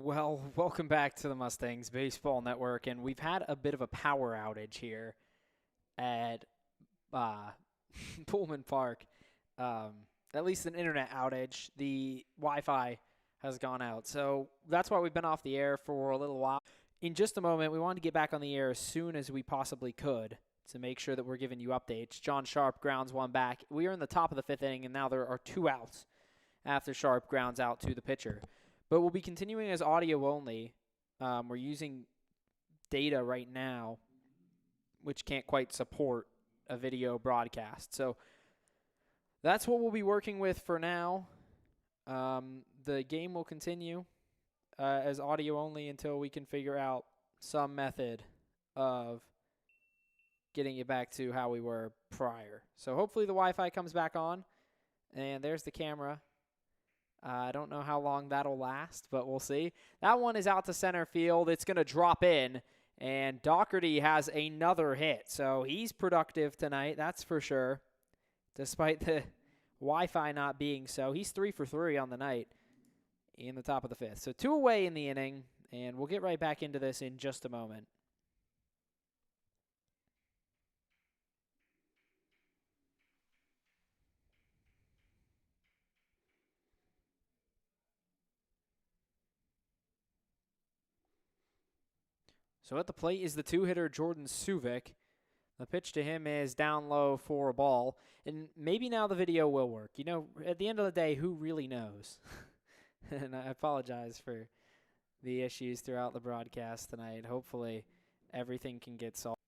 Well, welcome back to the Mustangs Baseball Network, and we've had a bit of a power outage here at uh, Pullman Park. At least an internet outage. The Wi-Fi has gone out, so that's why we've been off the air for a little while. In just a moment, we wanted to get back on the air as soon as we possibly could to make sure that we're giving you updates. John Sharp grounds one back. We are in the top of the fifth inning, and now there are two outs after Sharp grounds out to the pitcher. But we'll be continuing as audio only. We're using data right now, which can't quite support a video broadcast. So that's what we'll be working with for now. The game will continue as audio only until we can figure out some method of getting it back to how we were prior. So hopefully the Wi-Fi comes back on. And there's the camera. I don't know how long that'll last, but we'll see. That one is out to center field. It's going to drop in, and Doherty has another hit. So he's productive tonight, that's for sure, despite the Wi-Fi not being so. He's 3 for 3 on the night in the top of the fifth. So 2 away in the inning, and we'll get right back into this in just a moment. So at the plate is the 2-hitter Jordan Suvic. The pitch to him is down low for a ball. And maybe now the video will work. You know, at the end of the day, who really knows? And I apologize for the issues throughout the broadcast tonight. Hopefully everything can get solved.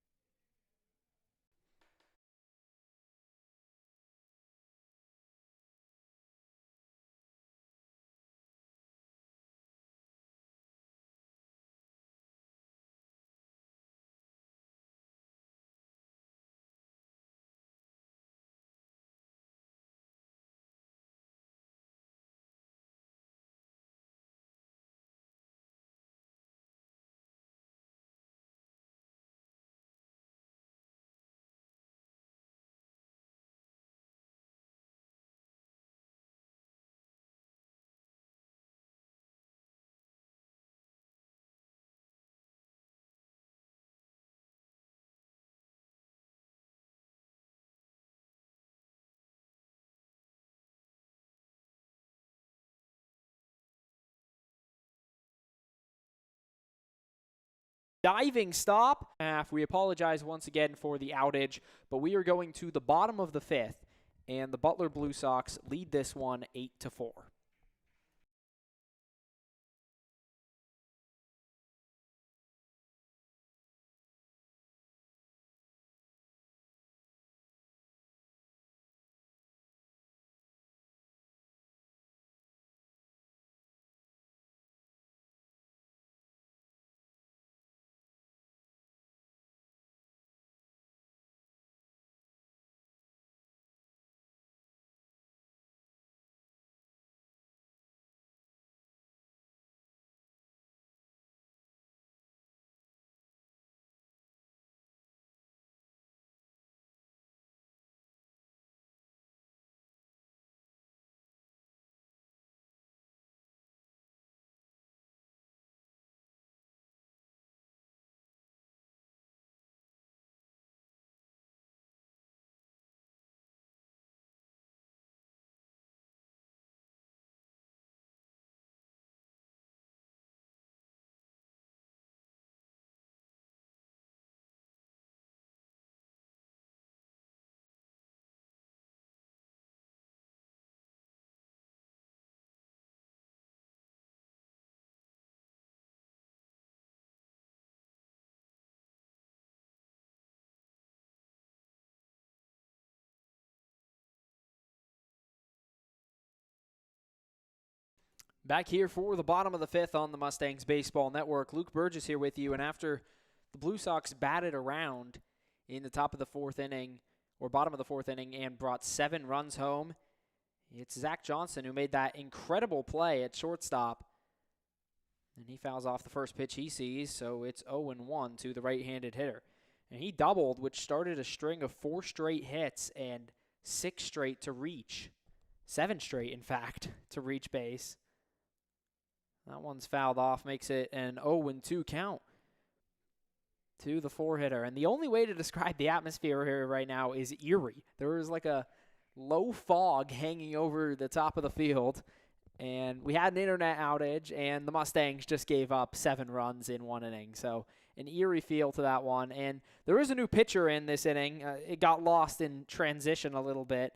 Diving stop. We apologize once again for the outage, but we are going to the bottom of the fifth, and the Butler Blue Sox lead this one 8-4. Back here for the bottom of the fifth on the Mustangs Baseball Network. Luke Burgess here with you, and after the Blue Sox batted around in the top of the fourth inning, or bottom of the fourth inning, and brought 7 runs home, it's Zach Johnson who made that incredible play at shortstop. And he fouls off the first pitch he sees, so it's 0-1 to the right-handed hitter. And he doubled, which started a string of 4 straight hits and 6 straight to reach. 7 straight, in fact, to reach base. That one's fouled off, makes it an 0-2 count to the four-hitter. And the only way to describe the atmosphere here right now is eerie. There is like a low fog hanging over the top of the field. And we had an internet outage, and the Mustangs just gave up 7 runs in 1 inning. So an eerie feel to that one. And there is a new pitcher in this inning. It got lost in transition a little bit.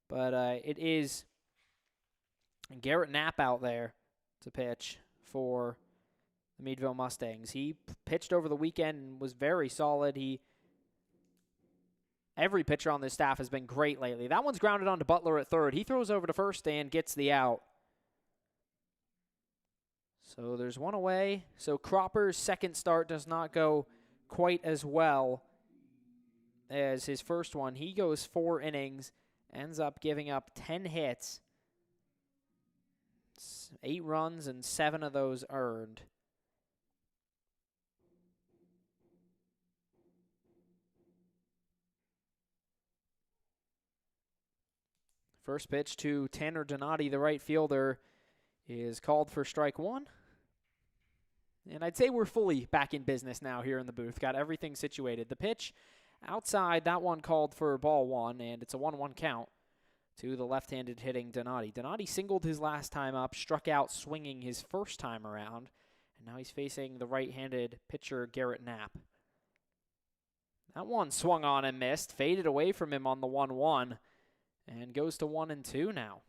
But it is Garrett Knapp out there to pitch for the Meadville Mustangs. He pitched over the weekend and was very solid. Every pitcher on this staff has been great lately. That one's grounded onto Butler at third. He throws over to first and gets the out. So there's one away. So Cropper's second start does not go quite as well as his first one. He goes 4 innings, ends up giving up 10 hits. 8 runs and 7 of those earned. First pitch to Tanner Donati, the right fielder, is called for strike 1. And I'd say we're fully back in business now here in the booth. Got everything situated. The pitch outside, that one called for ball 1, and it's a 1-1 count to the left-handed hitting Donati. Donati singled his last time up, struck out swinging his first time around, and now he's facing the right-handed pitcher Garrett Knapp. That one swung on and missed, faded away from him on the 1-1, and goes to 1-2 now.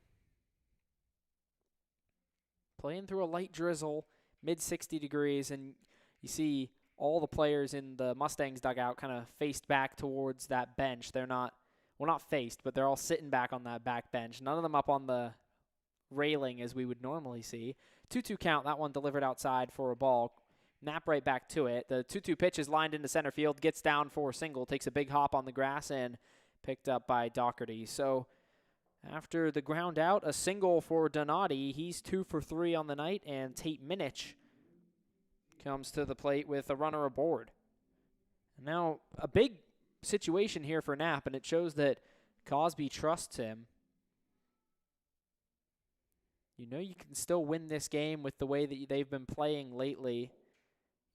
Playing through a light drizzle, mid-60 degrees, and you see all the players in the Mustangs dugout kind of faced back towards that bench. They're not, well, not faced, but they're all sitting back on that back bench. None of them up on the railing as we would normally see. 2-2 count, that one delivered outside for a ball. Knapp right back to it. The 2-2 pitch is lined into center field, gets down for a single, takes a big hop on the grass, and picked up by Doherty. So after the ground out, a single for Donati. He's 2 for 3 on the night, and Tate Minich comes to the plate with a runner aboard. Now, a big situation here for Knapp, and it shows that Cosby trusts him. You know you can still win this game with the way that they've been playing lately.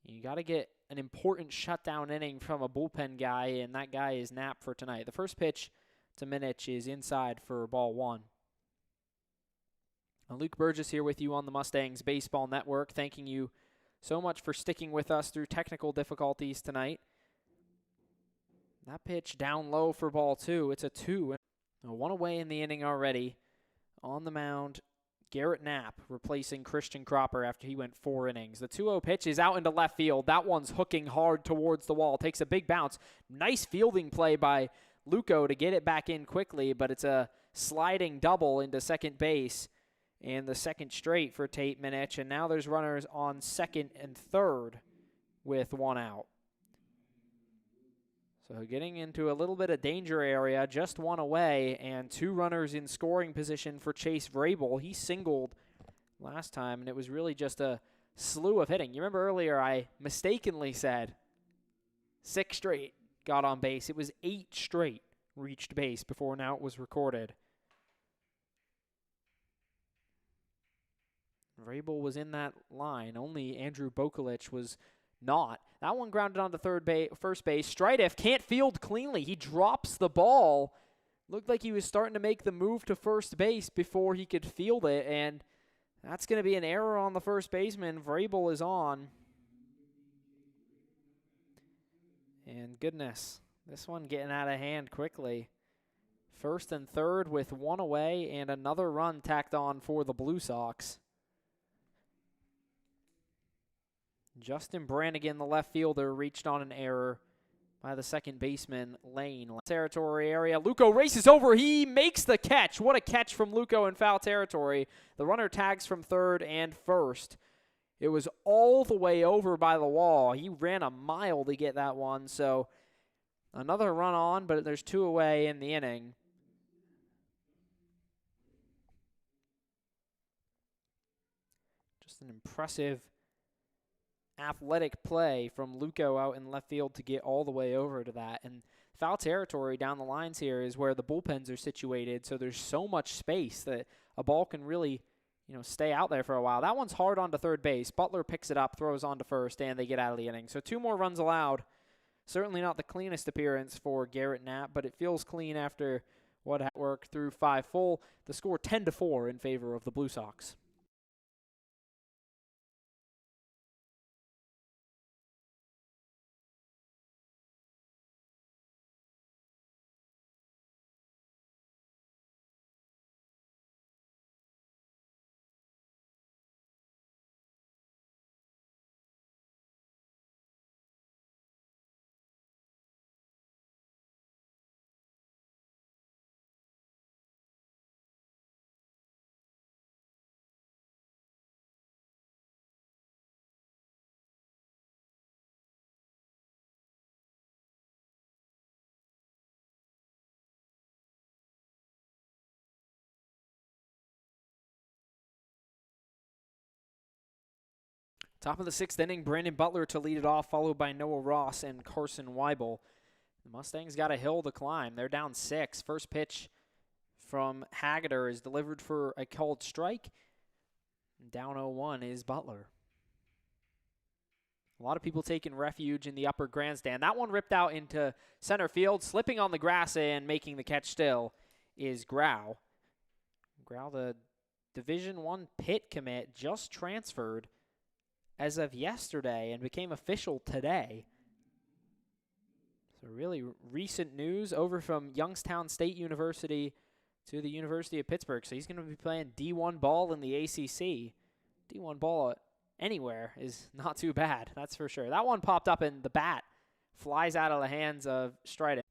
You got to get an important shutdown inning from a bullpen guy, and that guy is Knapp for tonight. The first pitch to Minich is inside for ball 1. Now, Luke Burgess here with you on the Mustangs Baseball Network, thanking you so much for sticking with us through technical difficulties tonight. That pitch down low for ball 2. It's a 2. One away in the inning already. On the mound, Garrett Knapp replacing Christian Cropper after he went 4 innings. The 2-0 pitch is out into left field. That one's hooking hard towards the wall. Takes a big bounce. Nice fielding play by Luco to get it back in quickly, but it's a sliding double into second base and the second straight for Tate Minich. And now there's runners on second and third with 1 out. So getting into a little bit of danger area, just 1 away, and 2 runners in scoring position for Chase Vrabel. He singled last time, and it was really just a slew of hitting. You remember earlier I mistakenly said 6 straight got on base. It was 8 straight reached base before an out was recorded. Vrabel was in that line. Only Andrew Bokulich was not. That one grounded onto first base. Strideff can't field cleanly. He drops the ball. Looked like he was starting to make the move to first base before he could field it, and that's going to be an error on the first baseman. Vrabel is on. And goodness, this one getting out of hand quickly. First and third with 1 away and another run tacked on for the Blue Sox. Justin Brannigan, the left fielder, reached on an error by the second baseman, Lane. Territory area. Luco races over. He makes the catch. What a catch from Luco in foul territory. The runner tags from third and first. It was all the way over by the wall. He ran a mile to get that one. So another run on, but there's 2 away in the inning. Just an impressive athletic play from Luco out in left field to get all the way over to that. And foul territory down the lines here is where the bullpens are situated, so there's so much space that a ball can really stay out there for a while. That one's hard onto third base. Butler picks it up, throws on to first, and they get out of the inning. So 2 more runs allowed. Certainly not the cleanest appearance for Garrett Knapp, but it feels clean after what had worked through 5 full. The score 10-4 in favor of the Blue Sox. Top of the 6th inning, Brandon Butler to lead it off, followed by Noah Ross and Carson Weibel. The Mustangs got a hill to climb. They're down 6. First pitch from Hageder is delivered for a called strike. Down 0-1 is Butler. A lot of people taking refuge in the upper grandstand. That one ripped out into center field. Slipping on the grass and making the catch still is Grau. Grau, the Division I Pitt commit, just transferred as of yesterday and became official today. So really recent news, over from Youngstown State University to the University of Pittsburgh. So he's going to be playing D1 ball in the ACC. D1 ball anywhere is not too bad, that's for sure. That one popped up and the bat flies out of the hands of Strident.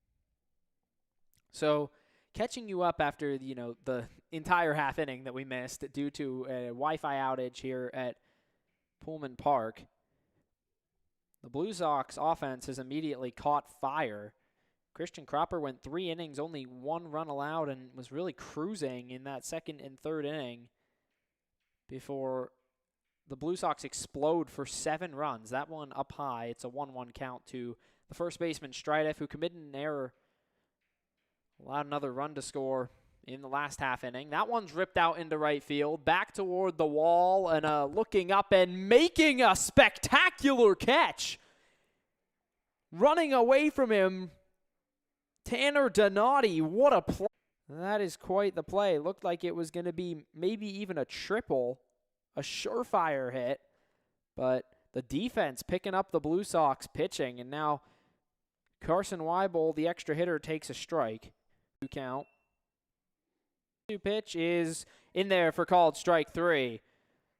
So catching you up after, the entire half inning that we missed due to a Wi-Fi outage here at Pullman Park, the Blue Sox offense has immediately caught fire. Christian Cropper went 3 innings, only 1 run allowed, and was really cruising in that second and third inning before the Blue Sox explode for 7 runs. That one up high. It's a 1-1 count to the first baseman, Strideff, who committed an error, allowed another run to score in the last half inning. That one's ripped out into right field, back toward the wall, and looking up and making a spectacular catch. Running away from him, Tanner Donati. What a play. That is quite the play. Looked like it was going to be maybe even a triple, a surefire hit, but the defense picking up the Blue Sox pitching, and now Carson Weibel, the extra hitter, takes a strike. 2 count. 2 pitch is in there for called strike 3.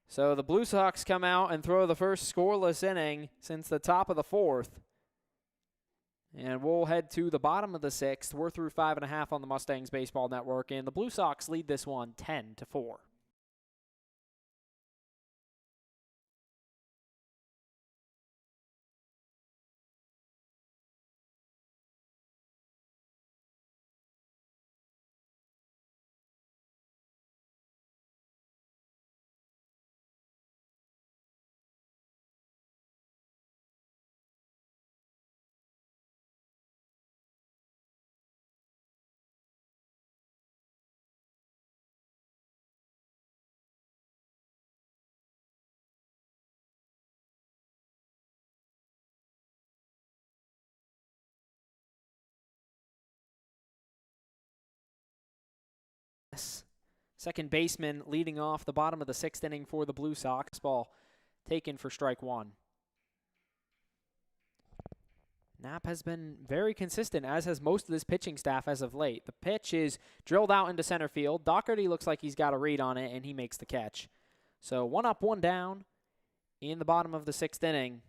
So the Blue Sox come out and throw the first scoreless inning since the top of the 4th. And we'll head to the bottom of the 6th. We're through 5.5 on the Mustangs Baseball Network, and the Blue Sox lead this one 10-4. Second baseman leading off the bottom of the 6th inning for the Blue Sox. Ball taken for strike 1. Knapp has been very consistent, as has most of this pitching staff as of late. The pitch is drilled out into center field. Doherty looks like he's got a read on it, and he makes the catch. So 1 up, 1 down in the bottom of the 6th inning.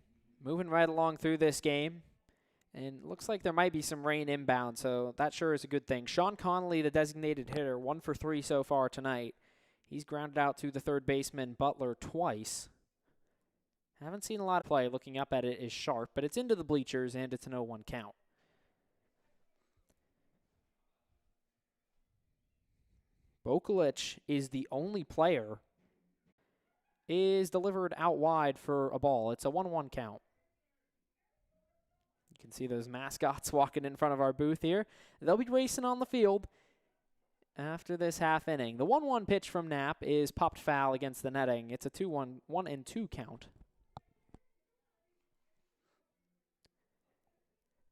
Moving right along through this game. And looks like there might be some rain inbound, so that sure is a good thing. Sean Connolly, the designated hitter, 1 for 3 so far tonight. He's grounded out to the third baseman, Butler, twice. Haven't seen a lot of play. Looking up at it is sharp, but it's into the bleachers, and it's an 0-1 count. Bokulich is the only player is delivered out wide for a ball. It's a 1-1 count. You can see those mascots walking in front of our booth here. They'll be racing on the field. after this half inning. The 1-1 pitch from Knapp is popped foul against the netting. It's a 2-1, 1-2 count.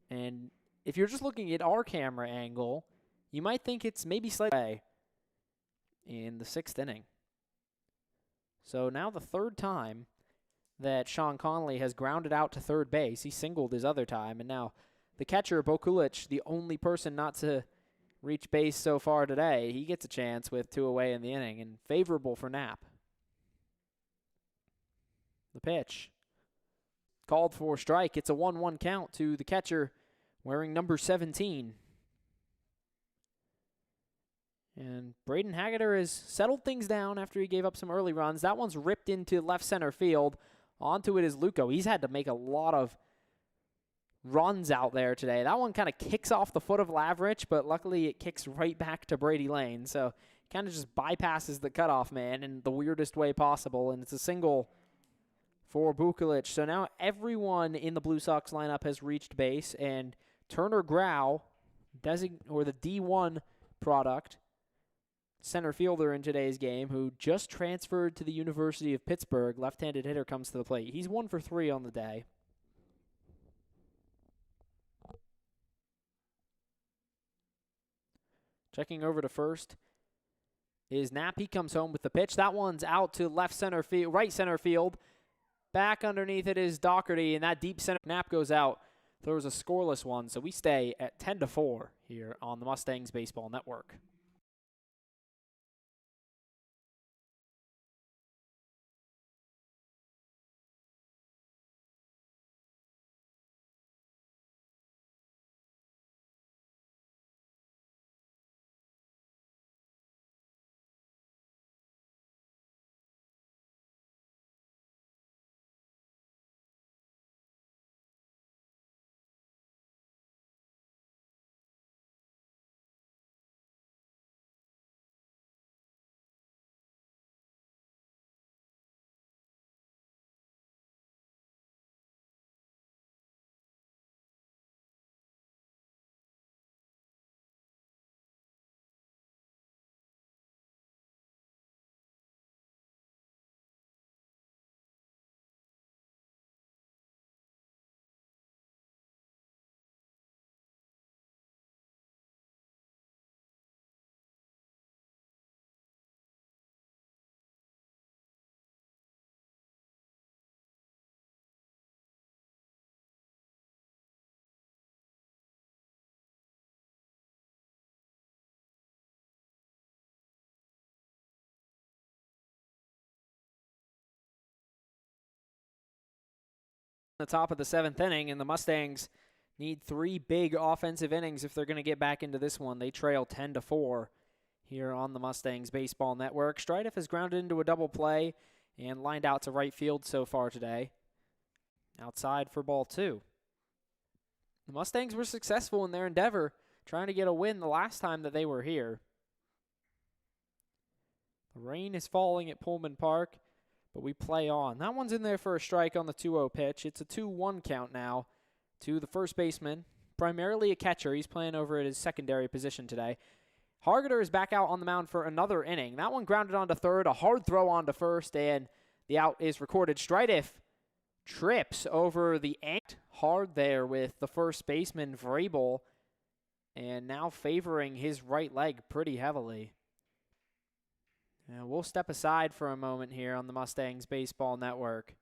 And if you're just looking at our camera angle, you might think it's maybe slightly away in the 6th inning. So now the 3rd time that Sean Connolly has grounded out to third base. He singled his other time, and now the catcher, Bokulich, the only person not to reach base so far today, he gets a chance with 2 away in the inning, and favorable for Knapp. The pitch. Called for strike. It's a 1-1 count to the catcher wearing number 17. And Braden Haggerty has settled things down after he gave up some early runs. That one's ripped into left center field. Onto it is Luco. He's had to make a lot of runs out there today. That one kind of kicks off the foot of Lavrich, but luckily it kicks right back to Brady Lane. So kind of just bypasses the cutoff man in the weirdest way possible, and it's a single for Bukulich. So now everyone in the Blue Sox lineup has reached base, and Turner Grau, or the D1 product, center fielder in today's game, who just transferred to the University of Pittsburgh, left-handed hitter, comes to the plate. He's 1 for 3 on the day. Checking over to first is Knapp. He comes home with the pitch. That one's out to right center field. Back underneath it is Doherty, and that deep center Knapp goes out. Throws a scoreless one, so we stay at 10-4 here on the Mustangs Baseball Network. The top of the 7th inning, and the Mustangs need 3 big offensive innings if they're going to get back into this one. They trail 10-4 here on the Mustangs Baseball Network. Strideff has grounded into a double play and lined out to right field so far today. Outside for ball 2. The Mustangs were successful in their endeavor trying to get a win the last time that they were here. The rain is falling at Pullman Park, but we play on. That one's in there for a strike on the 2-0 pitch. It's a 2-1 count now to the first baseman, primarily a catcher. He's playing over at his secondary position today. Hargater is back out on the mound for another inning. That one grounded onto third, a hard throw onto first, and the out is recorded. Strideff trips over the ankle hard there with the first baseman, Vrabel, and now favoring his right leg pretty heavily. We'll step aside for a moment here on the Mustangs Baseball Network.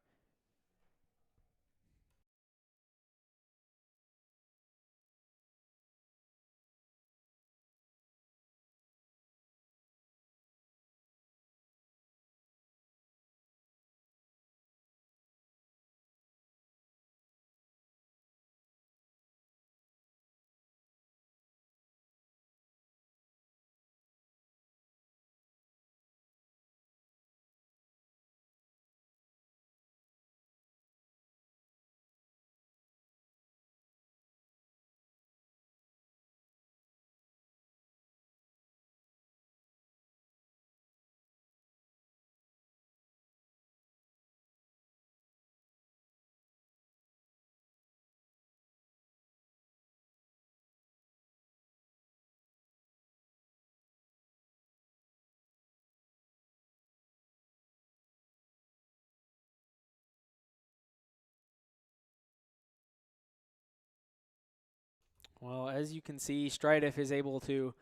Well, as you can see, Strideff is able to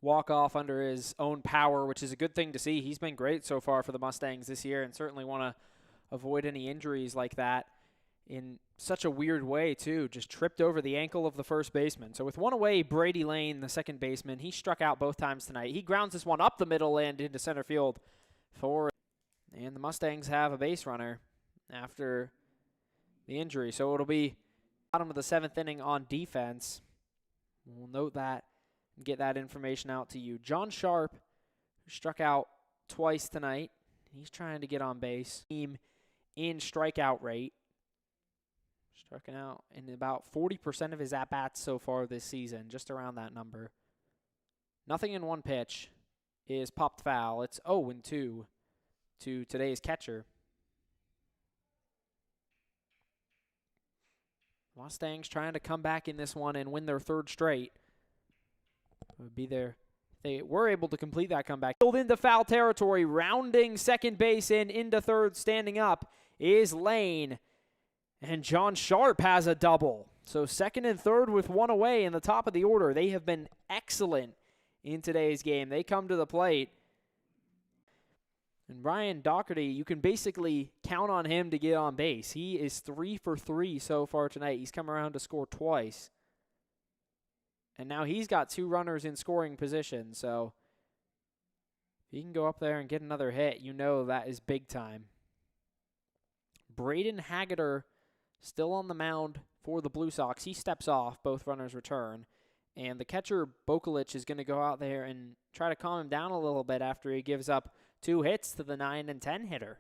walk off under his own power, which is a good thing to see. He's been great so far for the Mustangs this year and certainly want to avoid any injuries like that in such a weird way, too. Just tripped over the ankle of the first baseman. So with one away, Brady Lane, the second baseman, he struck out both times tonight. He grounds this one up the middle and into center field and the Mustangs have a base runner after the injury. So it'll be bottom of the seventh inning on defense. We'll note that and get that information out to you. John Sharp, who struck out twice tonight, he's trying to get on base. Team in strikeout rate. Struck out in about 40% of his at-bats so far this season, just around that number. Nothing in one pitch is popped foul. It's 0-2 to today's catcher. Mustangs trying to come back in this one and win their third straight. Would be there. They were able to complete that comeback. Into foul territory, rounding second base and into third, standing up is Lane. And John Sharp has a double. So second and third with one away in the top of the order. They have been excellent in today's game. They come to the plate. And Ryan Doherty, you can basically count on him to get on base. He is 3 for 3 so far tonight. He's come around to score twice. And now he's got 2 runners in scoring position. So if he can go up there and get another hit, you know that is big time. Braden Haggerty still on the mound for the Blue Sox. He steps off. Both runners return. And the catcher, Bokulich, is going to go out there and try to calm him down a little bit after he gives up 2 hits to the 9 and 10 hitter.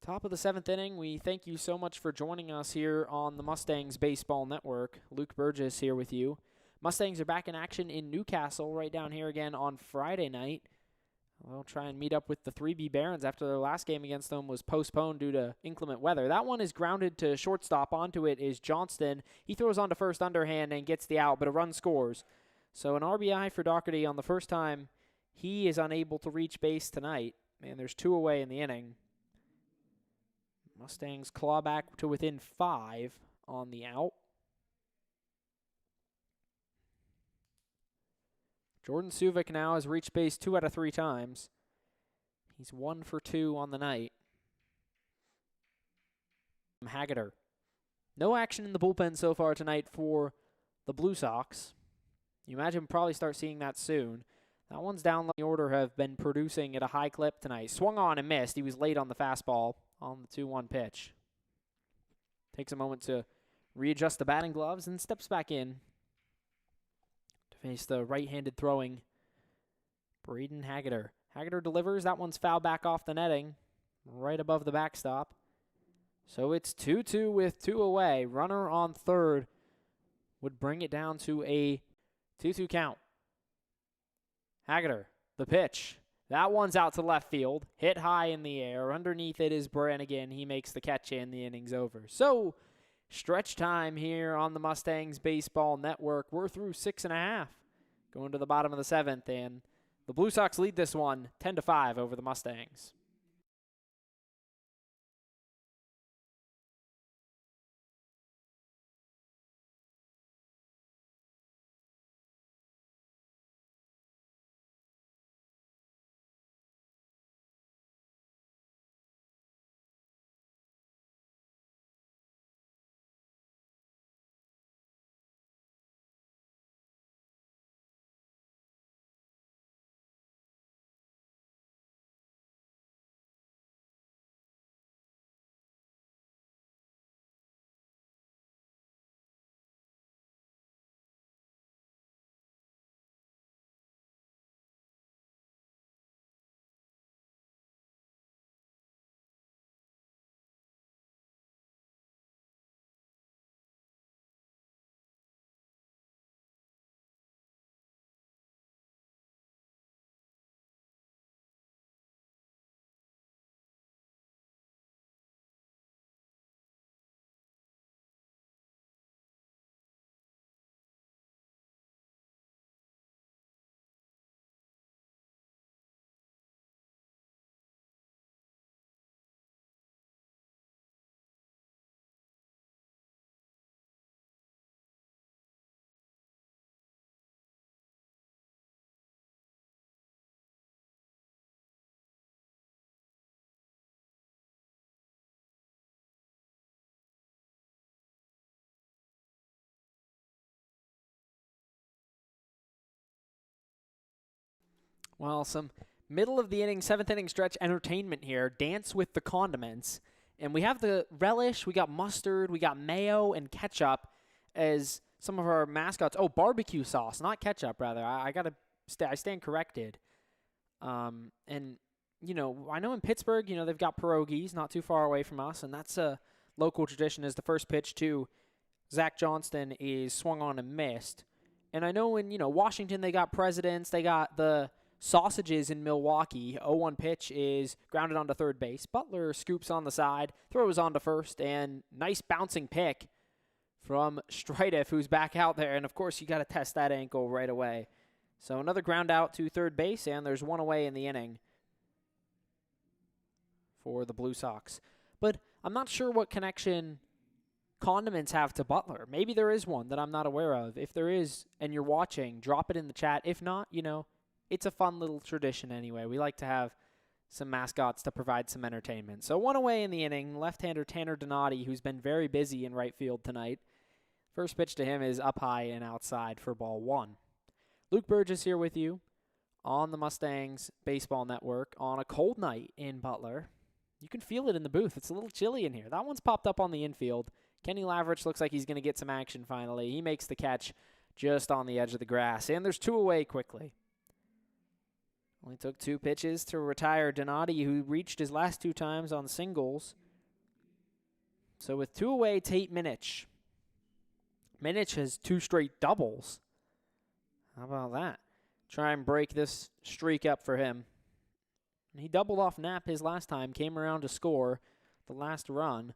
Top of the 7th inning, we thank you so much for joining us here on the Mustangs Baseball Network. Luke Burgess here with you. Mustangs are back in action in Newcastle right down here again on Friday night. We'll try and meet up with the 3B Barons after their last game against them was postponed due to inclement weather. That one is grounded to shortstop. Onto it is Johnston. He throws on to first underhand and gets the out, but a run scores. So an RBI for Doherty on the first time he is unable to reach base tonight. And there's 2 away in the inning. Mustangs claw back to within 5 on the out. Jordan Suvik now has reached base 2 out of 3 times. He's 1 for 2 on the night. Haggerty. No action in the bullpen so far tonight for the Blue Sox. You imagine we'll probably start seeing that soon. That one's down. The order have been producing at a high clip tonight. Swung on and missed. He was late on the fastball on the 2-1 pitch. Takes a moment to readjust the batting gloves and steps back in to face the right-handed throwing Braden Haggerty. Haggerty delivers. That one's fouled back off the netting, right above the backstop. So it's 2-2 with 2 away. Runner on third would bring it down to a 2-2 count. Haggerty, the pitch. That one's out to left field. Hit high in the air. Underneath it is Brannigan. He makes the catch and the inning's over. So, stretch time here on the Mustangs Baseball Network. We're through 6.5. Going to the bottom of the 7th, and the Blue Sox lead this one 10-5 over the Mustangs. Well, some middle of the inning, seventh inning stretch entertainment here. Dance with the condiments. And we have the relish, we got mustard, we got mayo and ketchup as some of our mascots. Oh, barbecue sauce, not ketchup, rather. I stand corrected. And, you know, I know in Pittsburgh, you know, they've got pierogies not too far away from us, and that's a local tradition as the first pitch to Zach Johnston is swung on and missed. And I know in, you know, Washington they got presidents, they got the sausages in Milwaukee. 0-1 pitch is grounded onto third base. Butler scoops on the side, throws on to first, and nice bouncing pick from Strideff, who's back out there. And, of course, you got to test that ankle right away. So another ground out to third base, and there's one away in the inning for the Blue Sox. But I'm not sure what connection condiments have to Butler. Maybe there is one that I'm not aware of. If there is, and you're watching, drop it in the chat. If not, you know, it's a fun little tradition anyway. We like to have some mascots to provide some entertainment. So one away in the inning, left-hander Tanner Donati, who's been very busy in right field tonight. First pitch to him is up high and outside for ball one. Luke Burgess here with you on the Mustangs Baseball Network on a cold night in Butler. You can feel it in the booth. It's a little chilly in here. That one's popped up on the infield. Kenny Lavrich looks like he's going to get some action finally. He makes the catch just on the edge of the grass. And there's two away quickly. Only took 2 pitches to retire Donati, who reached his last 2 times on singles. So with 2 away, Tate Minich. Minich has 2 straight doubles. How about that? Try and break this streak up for him. He doubled off Knapp his last time, came around to score the last run,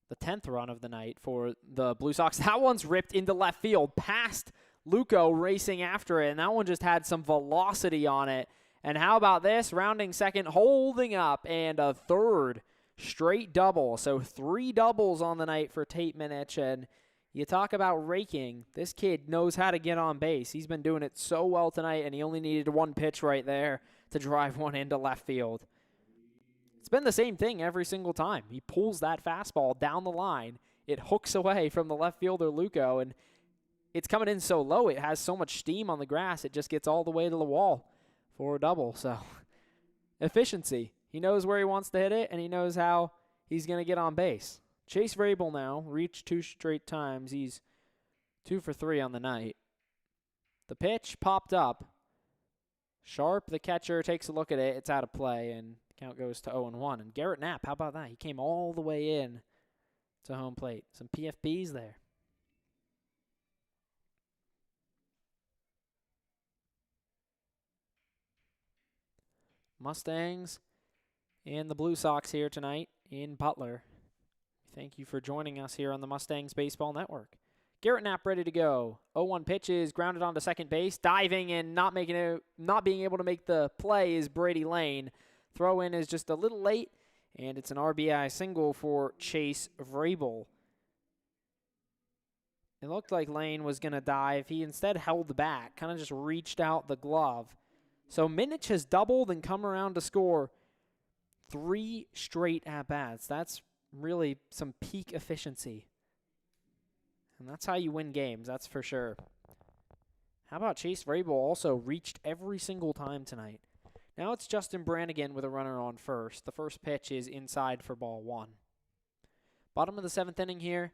the 10th run of the night for the Blue Sox. That one's ripped into left field, past Luco racing after it, and that one just had some velocity on it. And how about this? Rounding second, holding up, and a third straight double. So 3 doubles on the night for Tate Minich, and you talk about raking. This kid knows how to get on base. He's been doing it so well tonight, and he only needed 1 pitch right there to drive one into left field. It's been the same thing every single time. He pulls that fastball down the line. It hooks away from the left fielder, Luco, and it's coming in so low. It has so much steam on the grass. It just gets all the way to the wall for a double. So efficiency. He knows where he wants to hit it, and he knows how he's going to get on base. Chase Vrabel now reached 2 straight times. He's 2 for 3 on the night. The pitch popped up. Sharp, the catcher, takes a look at it. It's out of play, and the count goes to 0-1. And Garrett Knapp, how about that? He came all the way in to home plate. Some PFBs there. Mustangs and the Blue Sox here tonight in Butler. Thank you for joining us here on the Mustangs Baseball Network. Garrett Knapp ready to go. 0-1 pitch is grounded onto second base. Diving and not being able to make the play is Brady Lane. Throw in is just a little late, and it's an RBI single for Chase Vrabel. It looked like Lane was going to dive. He instead held back, kind of just reached out the glove. So Minich has doubled and come around to score 3 straight at-bats. That's really some peak efficiency. And that's how you win games, that's for sure. How about Chase Vrabel also reached every single time tonight? Now it's Justin Brannigan with a runner on first. The first pitch is inside for ball 1. Bottom of the 7th inning here.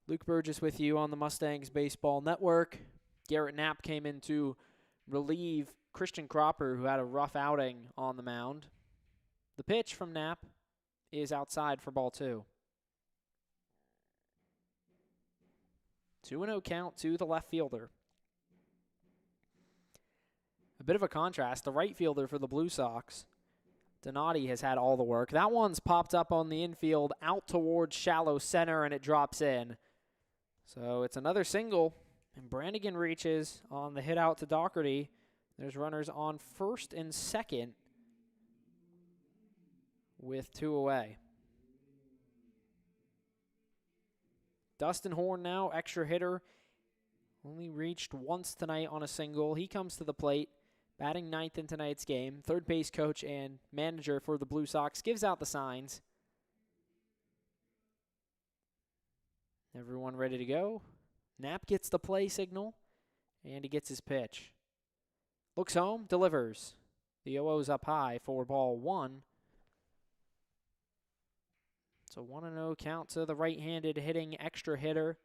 Luke Burgess with you on the Mustangs Baseball Network. Garrett Knapp came in to relieve Christian Cropper, who had a rough outing on the mound. The pitch from Knapp is outside for ball 2. 2-0 count to the left fielder. A bit of a contrast. The right fielder for the Blue Sox, Donati, has had all the work. That one's popped up on the infield out towards shallow center, and it drops in. So it's another single, and Brannigan reaches on the hit out to Doherty. There's runners on first and second with 2 away. Dustin Horn now, extra hitter. Only reached once tonight on a single. He comes to the plate, batting 9th in tonight's game. Third base coach and manager for the Blue Sox gives out the signs. Everyone ready to go. Knapp gets the play signal, and he gets his pitch. Looks home, delivers. The 0-0's up high for ball 1. It's a 1-0 count to the right-handed hitting extra hitter.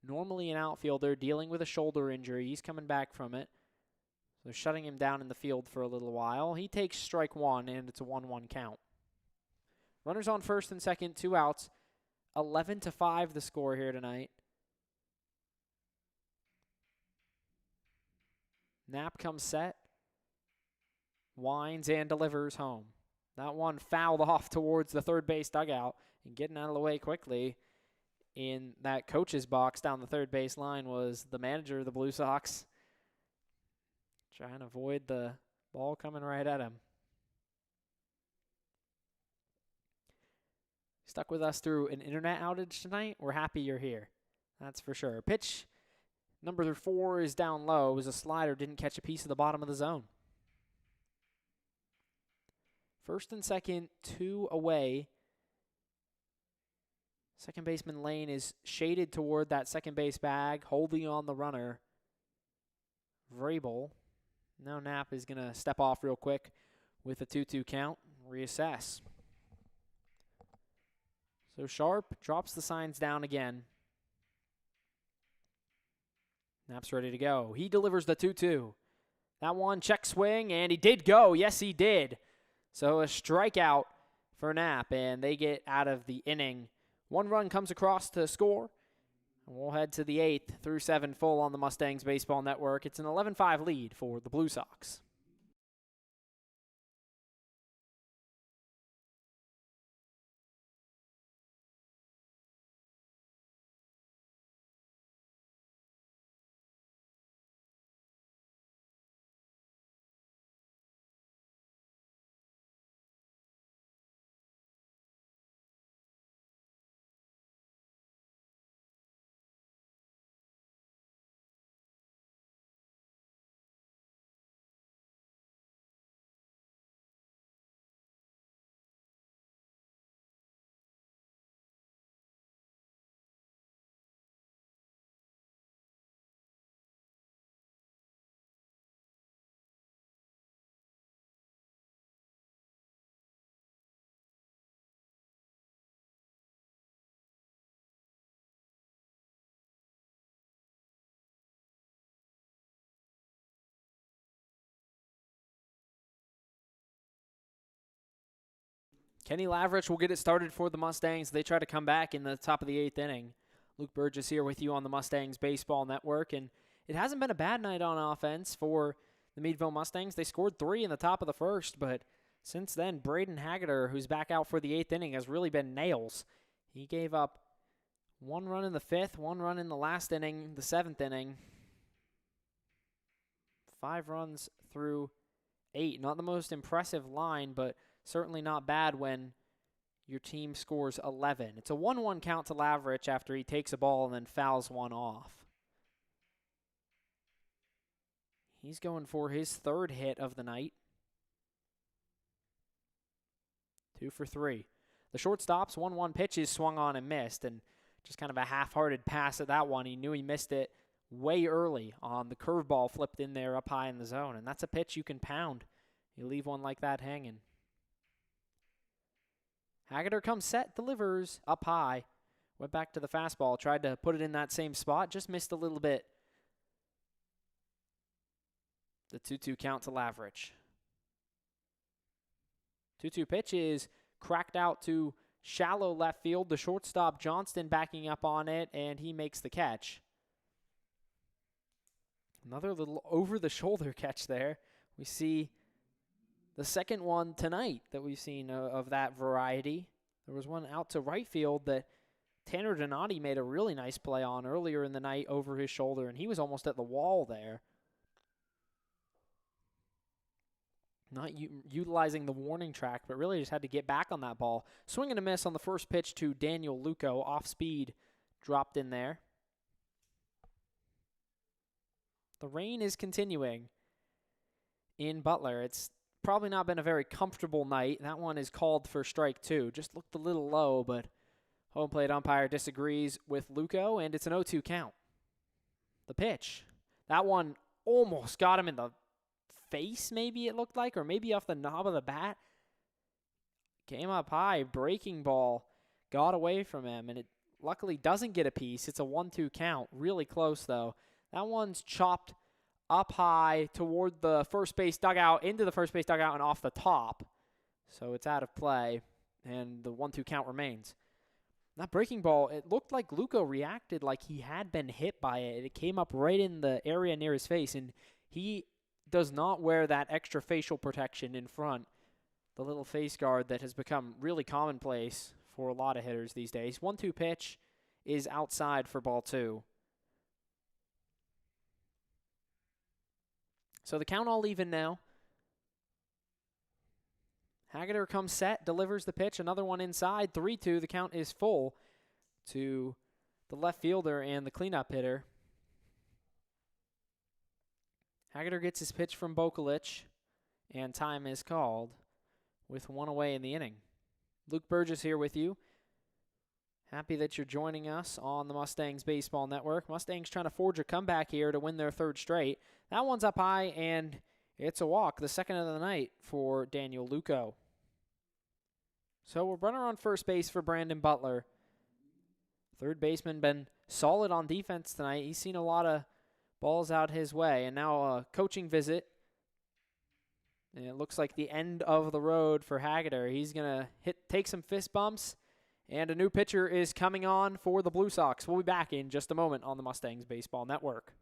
Normally an outfielder dealing with a shoulder injury. He's coming back from it. So shutting him down in the field for a little while. He takes strike 1, and it's a 1-1 count. Runners on first and second, 2 outs. 11-5 the score here tonight. Knapp comes set. Winds and delivers home. That one fouled off towards the third base dugout, and getting out of the way quickly in that coach's box down the third base line was the manager of the Blue Sox, trying to avoid the ball coming right at him. Stuck with us through an internet outage tonight. We're happy you're here. That's for sure. Pitch number 4 is down low. It was a slider, didn't catch a piece of the bottom of the zone. First and second, 2 away. Second baseman Lane is shaded toward that second base bag, holding on the runner. Vrabel. Now Knapp is going to step off real quick with a 2-2 count. Reassess. So Sharp drops the signs down again. Knapp's ready to go. He delivers the 2-2. That one, check swing, and he did go. Yes, he did. So a strikeout for Knapp, and they get out of the inning. 1 run comes across to score. And we'll head to the 8th through 7 full on the Mustangs Baseball Network. It's an 11-5 lead for the Blue Sox. Kenny Lavrich will get it started for the Mustangs. They try to come back in the top of the 8th inning. Luke Burgess here with you on the Mustangs Baseball Network. And it hasn't been a bad night on offense for the Meadville Mustangs. They scored 3 in the top of the first, but since then, Braden Haggerty, who's back out for the 8th inning, has really been nails. He gave up 1 run in the 5th, 1 run in the last inning, the 7th inning. 5 runs through 8. Not the most impressive line, but certainly not bad when your team scores 11. It's a 1-1 count to Lavrich after he takes a ball and then fouls one off. He's going for his 3rd hit of the night. 2 for 3. The shortstop's 1-1 pitch is swung on and missed, and just kind of a half-hearted pass at that one. He knew he missed it way early on the curveball flipped in there up high in the zone, and that's a pitch you can pound. You leave one like that hanging. Haggerty comes set, delivers up high. Went back to the fastball, tried to put it in that same spot, just missed a little bit. The 2-2 count to Lavrich. 2-2 pitch is cracked out to shallow left field. The shortstop, Johnston, backing up on it, and he makes the catch. Another little over-the-shoulder catch there. We see the second one tonight that we've seen of that variety. There was one out to right field that Tanner Donati made a really nice play on earlier in the night over his shoulder, and he was almost at the wall there. Not utilizing the warning track, but really just had to get back on that ball. Swing and a miss on the first pitch to Daniel Luco. Off speed, dropped in there. The rain is continuing in Butler. It's probably not been a very comfortable night. That one is called for strike 2. Just looked a little low, but home plate umpire disagrees with Luco, and it's an 0-2 count. The pitch. That one almost got him in the face, maybe it looked like, or maybe off the knob of the bat. Came up high, breaking ball, got away from him, and it luckily doesn't get a piece. It's a 1-2 count. Really close, though. That one's chopped up high toward the first base dugout, into the first base dugout, and off the top. So it's out of play, and the 1-2 count remains. That breaking ball, it looked like Luco reacted like he had been hit by it. It came up right in the area near his face, and he does not wear that extra facial protection in front, the little face guard that has become really commonplace for a lot of hitters these days. 1-2 pitch is outside for ball 2. So the count all even now. Hageder comes set, delivers the pitch, another one inside, 3-2. The count is full to the left fielder and the cleanup hitter. Hageder gets his pitch from Bokulich, and time is called with one away in the inning. Luke Burgess here with you. Happy that you're joining us on the Mustangs Baseball Network. Mustangs trying to forge a comeback here to win their 3rd straight. That one's up high, and it's a walk, the 2nd of the night for Daniel Luco. So we're runner on first base for Brandon Butler. Third baseman been solid on defense tonight. He's seen a lot of balls out his way. And now a coaching visit. And it looks like the end of the road for Hageder. He's going to take some fist bumps. And a new pitcher is coming on for the Blue Sox. We'll be back in just a moment on the Mustangs Baseball Network.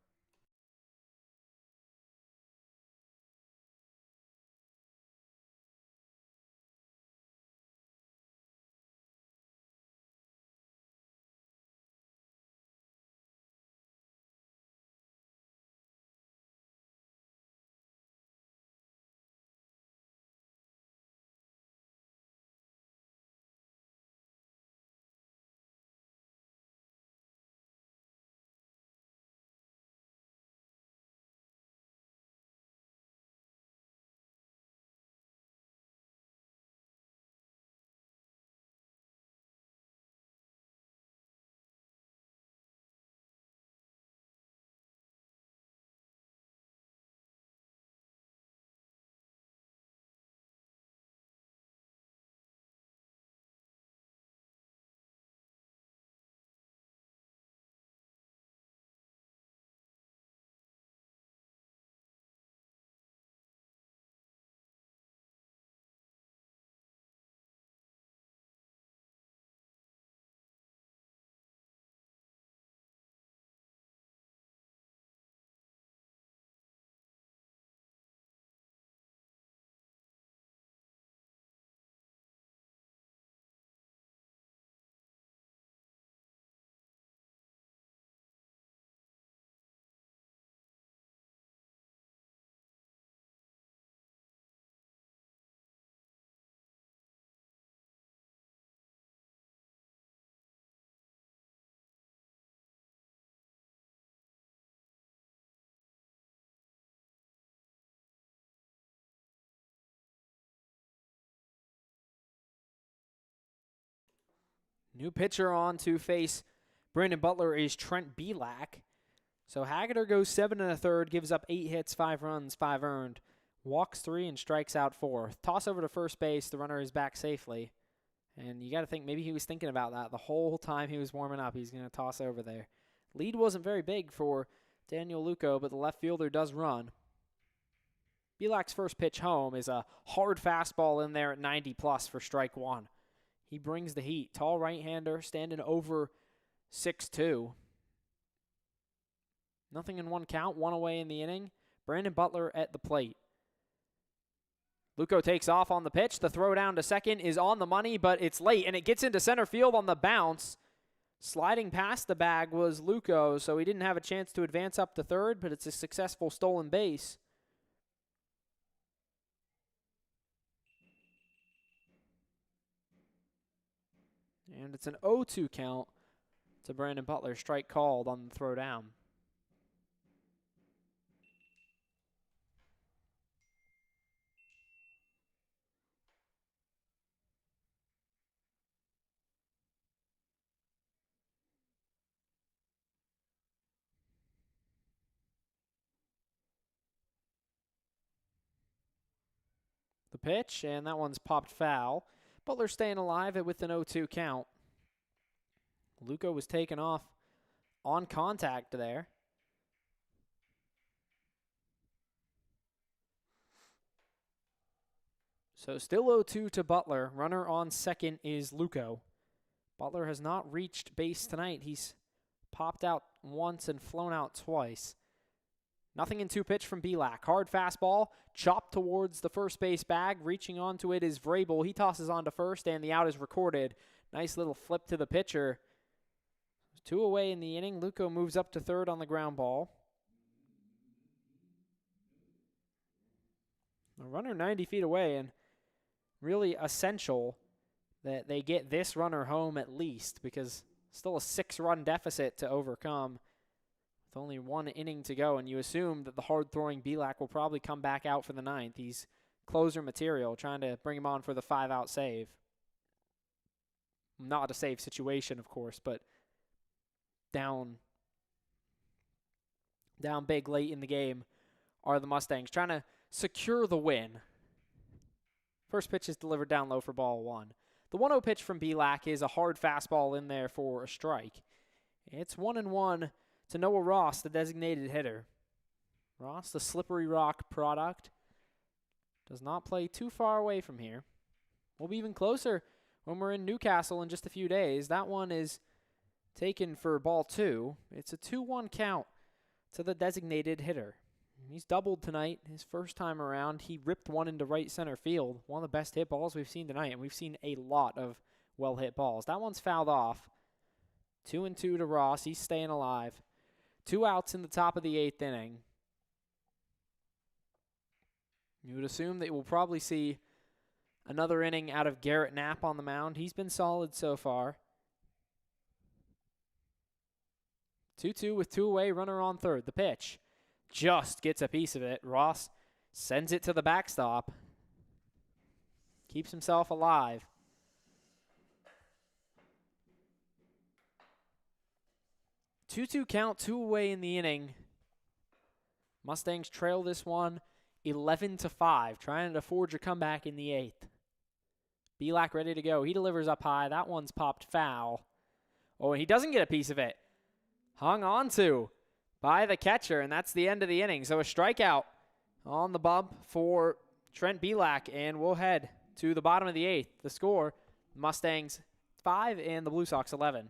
New pitcher on to face Brandon Butler is Trent Belak. So Hageder goes 7 1/3, gives up 8 hits, 5 runs, 5 earned, walks 3 and strikes out 4. Toss over to first base. The runner is back safely. And you got to think maybe he was thinking about that the whole time he was warming up. He's going to toss over there. Lead wasn't very big for Daniel Luco, but the left fielder does run. Belak's first pitch home is a hard fastball in there at 90 plus for strike 1. He brings the heat. Tall right-hander, standing over 6'2". Nothing in one count, one away in the inning. Brandon Butler at the plate. Luco takes off on the pitch. The throw down to second is on the money, but it's late, and it gets into center field on the bounce. Sliding past the bag was Luco, so he didn't have a chance to advance up to third, but it's a successful stolen base. And it's an 0-2 count to Brandon Butler. Strike called on the throw down. pitch, and that one's popped foul. Butler staying alive with an 0-2 count. Luco was taken off on contact there. So still 0-2 to Butler. Runner on second is Luco. Butler has not reached base tonight. He's popped out once and flown out twice. Nothing in 2 pitch from Belak. Hard fastball, chopped towards the first base bag. Reaching onto it is Vrabel. He tosses on to first, and the out is recorded. Nice little flip to the pitcher. 2 away in the inning. Luco moves up to third on the ground ball. A runner 90 feet away, and really essential that they get this runner home at least, because still a 6-run deficit to overcome with only 1 inning to go, and you assume that the hard-throwing Belak will probably come back out for the 9th. He's closer material, trying to bring him on for the 5-out save. Not a save situation, of course, but down big late in the game are the Mustangs, trying to secure the win. First pitch is delivered down low for ball 1. The 1-0 pitch from Belak is a hard fastball in there for a strike. It's 1-1 to Noah Ross, the designated hitter. Ross, the Slippery Rock product, does not play too far away from here. We'll be even closer when we're in Newcastle in just a few days. That one is taken for ball 2. It's a 2-1 count to the designated hitter. He's doubled tonight. His first time around, he ripped one into right center field. One of the best hit balls we've seen tonight, and we've seen a lot of well-hit balls. That one's fouled off. 2-2 to Ross. He's staying alive. 2 outs in the top of the 8th inning. You would assume that we'll probably see another inning out of Garrett Knapp on the mound. He's been solid so far. 2-2 with 2 away, runner on third. The pitch just gets a piece of it. Ross sends it to the backstop. Keeps himself alive. Two-two count, 2 away in the inning. Mustangs trail this one 11-5, trying to forge a comeback in the 8th. Belak ready to go. He delivers up high. That one's popped foul. Oh, and he doesn't get a piece of it. Hung on to by the catcher, and that's the end of the inning. So a strikeout on the bump for Trent Belak, and we'll head to the bottom of the 8th. The score, Mustangs 5 and the Blue Sox 11.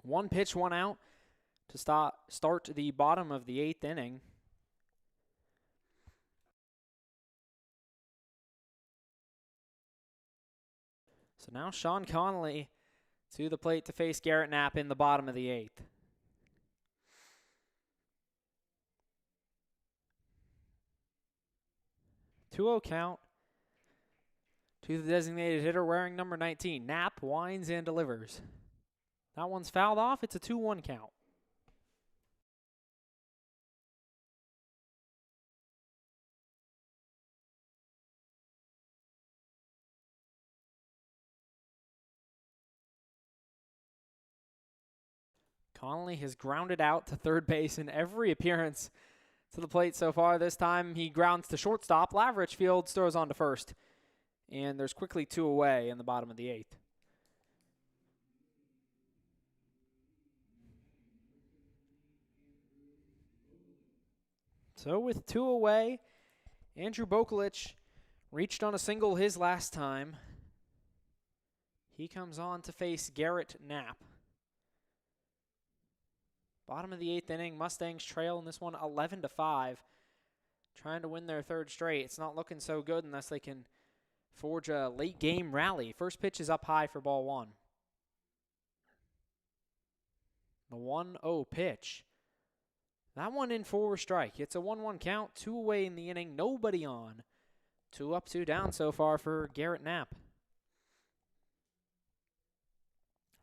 One pitch, 1 out to start the bottom of the 8th inning. So now Sean Connolly to the plate to face Garrett Knapp in the bottom of the 8th. Two-0 count to the designated hitter wearing number 19. Knapp winds and delivers. That one's fouled off. It's a 2-1 count. Connolly has grounded out to third base in every appearance to the plate so far. This time he grounds to shortstop. Lavrich Fields throws on to first. And there's quickly 2 away in the bottom of the 8th. So with 2 away, Andrew Bokelich reached on a single his last time. He comes on to face Garrett Knapp. Bottom of the 8th inning, Mustangs trail in this one 11-5. Trying to win their third straight. It's not looking so good unless they can forge a late game rally. First pitch is up high for ball 1. The 1-0 pitch. That one in for a strike. It's a 1-1 count, 2 away in the inning, nobody on. 2 up, 2 down so far for Garrett Knapp.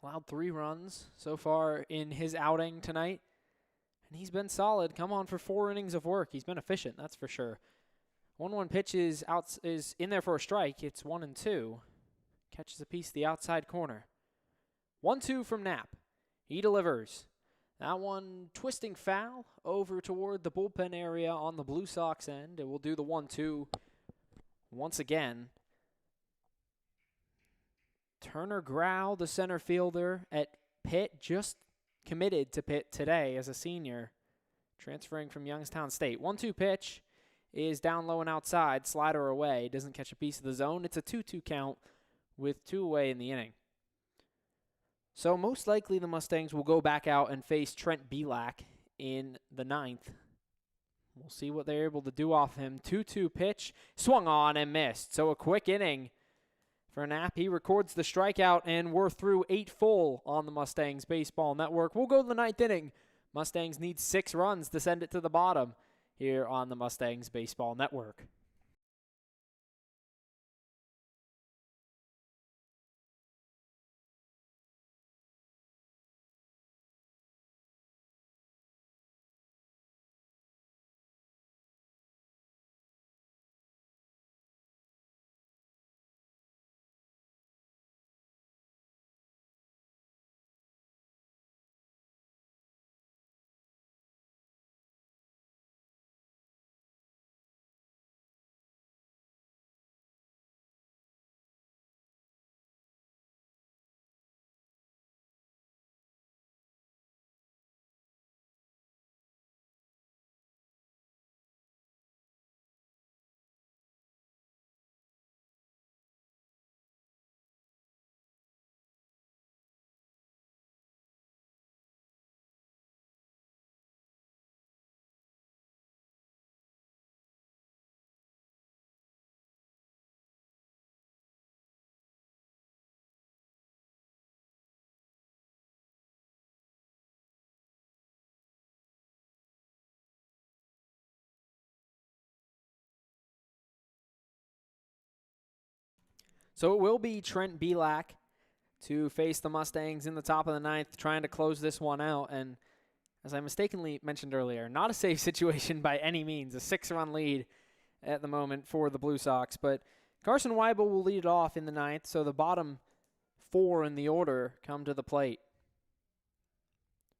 Allowed 3 runs so far in his outing tonight. And he's been solid. Come on for 4 innings of work. He's been efficient, that's for sure. 1-1 pitch is in there for a strike. It's 1-2. Catches a piece of the outside corner. 1-2 from Knapp. He delivers. That one twisting foul over toward the bullpen area on the Blue Sox end. It will do the 1-2 once again. Turner Grau, the center fielder at Pitt, just committed to Pitt today as a senior, transferring from Youngstown State. 1-2 pitch is down low and outside, slider away, doesn't catch a piece of the zone. It's a 2-2 count with 2 away in the inning. So most likely the Mustangs will go back out and face Trent Belak in the 9th. We'll see what they're able to do off him. 2-2 pitch, swung on and missed. So a quick inning for Knapp. He records the strikeout, and we're through 8 full on the Mustangs Baseball Network. We'll go to the 9th inning. Mustangs need 6 runs to send it to the bottom here on the Mustangs Baseball Network. So it will be Trent Belak to face the Mustangs in the top of the 9th, trying to close this one out. And as I mistakenly mentioned earlier, not a safe situation by any means. A 6-run lead at the moment for the Blue Sox. But Carson Weibel will lead it off in the 9th, so the bottom 4 in the order come to the plate.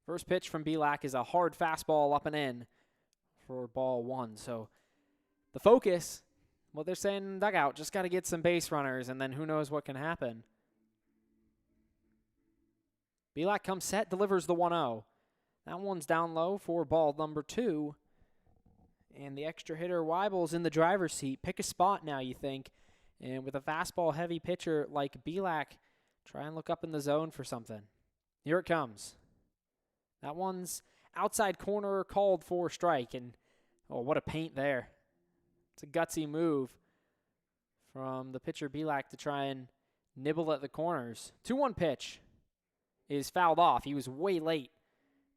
First pitch from Belak is a hard fastball up and in for ball 1. So the focus, what they're saying in the dugout, just got to get some base runners, and then who knows what can happen. Belak comes set, delivers the 1-0. That one's down low for ball number 2. And the extra hitter, Weibel's in the driver's seat. Pick a spot now, you think. And with a fastball-heavy pitcher like Belak, try and look up in the zone for something. Here it comes. That one's outside corner, called for strike. And, oh, what a paint there. It's a gutsy move from the pitcher Belak to try and nibble at the corners. 2-1 pitch is fouled off. He was way late.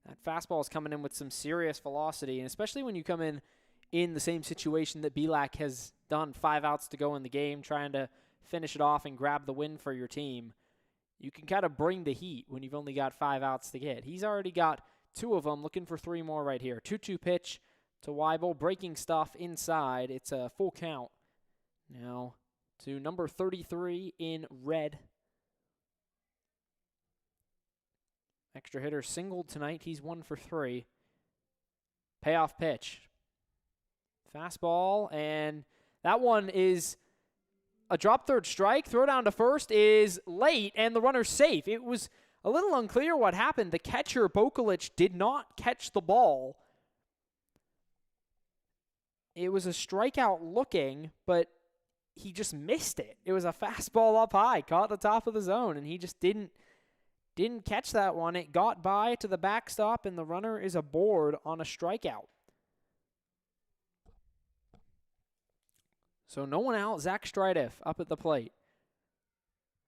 That fastball is coming in with some serious velocity, and especially when you come in the same situation that Belak has done, 5 outs to go in the game, trying to finish it off and grab the win for your team. You can kind of bring the heat when you've only got 5 outs to get. He's already got 2 of them, looking for 3 more right here. 2-2 pitch to Weibel, breaking stuff inside. It's a full count now to number 33 in red. Extra hitter singled tonight. He's 1 for 3. Payoff pitch. Fastball, and that one is a drop third strike. Throw down to first is late, and the runner's safe. It was a little unclear what happened. The catcher, Bokulich, did not catch the ball. It was a strikeout looking, but he just missed it. It was a fastball up high, caught the top of the zone, and he just didn't catch that one. It got by to the backstop, and the runner is aboard on a strikeout. So no one out. Zach Strideff up at the plate.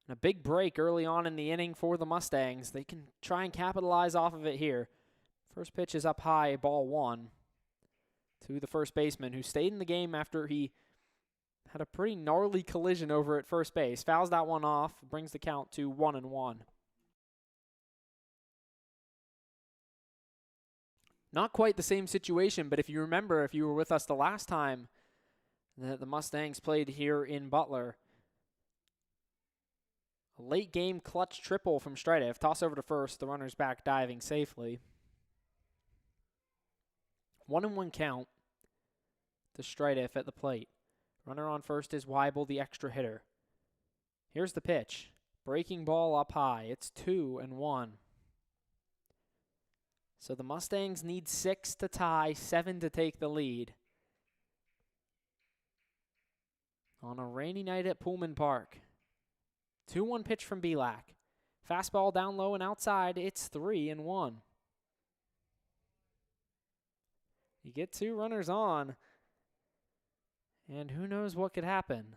And a big break early on in the inning for the Mustangs. They can try and capitalize off of it here. First pitch is up high, ball 1 to the first baseman, who stayed in the game after he had a pretty gnarly collision over at first base. Fouls that one off, brings the count to 1-1. Not quite the same situation, but if you remember, if you were with us the last time that the Mustangs played here in Butler, a late game clutch triple from Strideff. Toss over to first. The runner's back diving safely. 1-1 count to Strideff at the plate. Runner on first is Weibel, the extra hitter. Here's the pitch. Breaking ball up high. It's 2-1. So the Mustangs need 6 to tie, 7 to take the lead. On a rainy night at Pullman Park. 2-1 pitch from Belak. Fastball down low and outside. It's 3-1. You get 2 runners on, and who knows what could happen.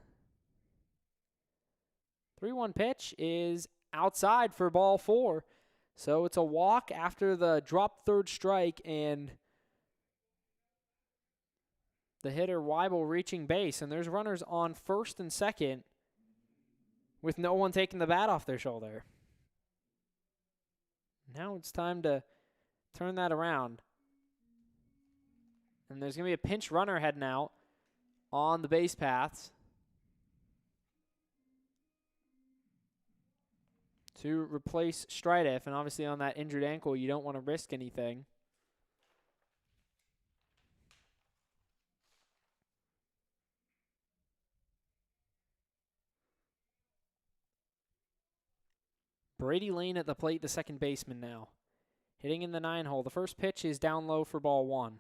3-1 pitch is outside for ball 4. So it's a walk after the drop third strike, and the hitter Weibel reaching base, and there's runners on first and second with no one taking the bat off their shoulder. Now it's time to turn that around. And there's going to be a pinch runner heading out on the base paths to replace Strideff. And obviously on that injured ankle, you don't want to risk anything. Brady Lane at the plate, the second baseman now. Hitting in the 9 hole. The first pitch is down low for ball 1.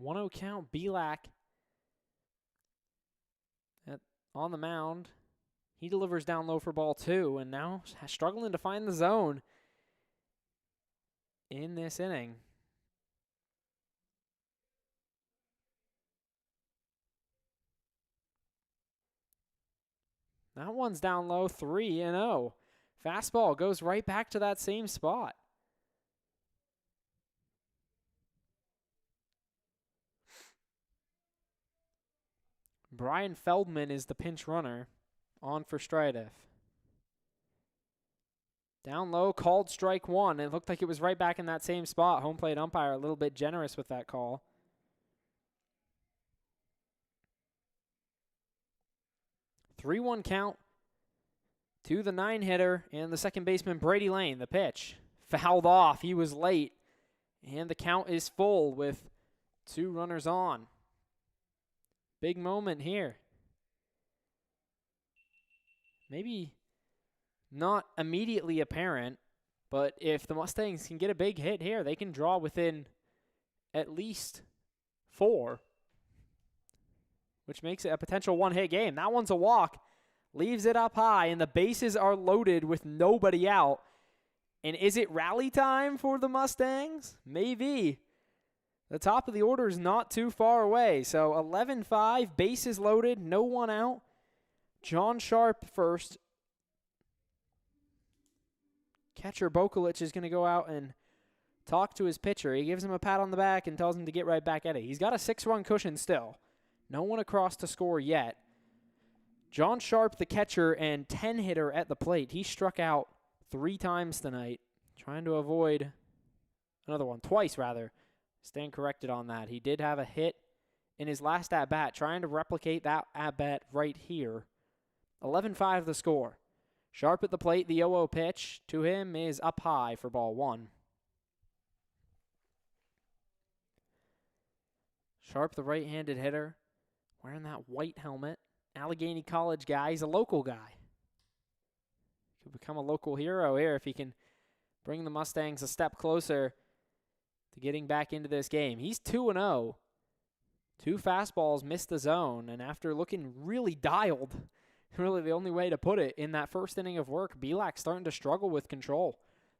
1-0 count. Belak on the mound. He delivers down low for ball 2, and now struggling to find the zone in this inning. That one's down low, 3-0. Fastball goes right back to that same spot. Brian Feldman is the pinch runner on for Strideff. Down low, called strike 1. It looked like it was right back in that same spot. Home plate umpire a little bit generous with that call. Three 3-1 count to the 9-hitter and the second baseman, Brady Lane. The pitch fouled off. He was late, and the count is full with 2 runners on. Big moment here. Maybe not immediately apparent, but if the Mustangs can get a big hit here, they can draw within at least 4, which makes it a potential one-hit game. That one's a walk, leaves it up high, and the bases are loaded with nobody out. And is it rally time for the Mustangs? Maybe. The top of the order is not too far away. So 11-5, bases loaded, no one out. John Sharp first. Catcher Bokulich is going to go out and talk to his pitcher. He gives him a pat on the back and tells him to get right back at it. He's got a 6-run cushion still. No one across to score yet. John Sharp, the catcher and 10-hitter at the plate. He struck out 3 times tonight, trying to avoid another one. Twice, rather. Stand corrected on that. He did have a hit in his last at-bat, trying to replicate that at-bat right here. 11-5 the score. Sharp at the plate, the 0-0 pitch to him is up high for ball 1. Sharp, the right-handed hitter, wearing that white helmet. Allegheny College guy. He's a local guy. Could become a local hero here if he can bring the Mustangs a step closer to getting back into this game. He's 2-0. 2 fastballs missed the zone, and after looking really dialed, really the only way to put it, in that first inning of work, Belak's starting to struggle with control.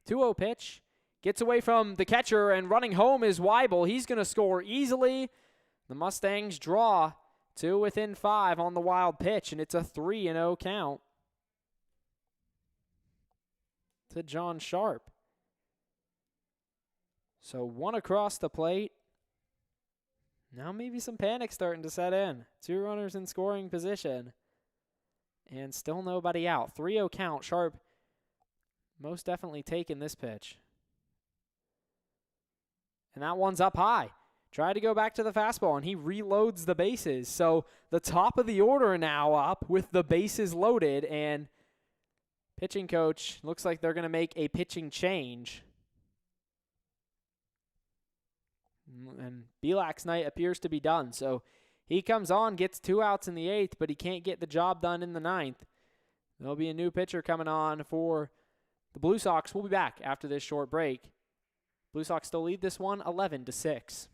2-0 pitch. Gets away from the catcher, and running home is Weibel. He's going to score easily. The Mustangs draw 2 within 5 on the wild pitch, and it's a 3-0 count to John Sharp. So 1 across the plate. Now maybe some panic starting to set in. 2 runners in scoring position. And still nobody out. 3-0 count. Sharp most definitely taking this pitch. And that one's up high. Tried to go back to the fastball, and he reloads the bases. So the top of the order now up with the bases loaded, and pitching coach looks like they're going to make a pitching change. And Belak's night appears to be done. So he comes on, gets 2 outs in the 8th, but he can't get the job done in the 9th. There'll be a new pitcher coming on for the Blue Sox. We'll be back after this short break. Blue Sox still lead this one 11-6.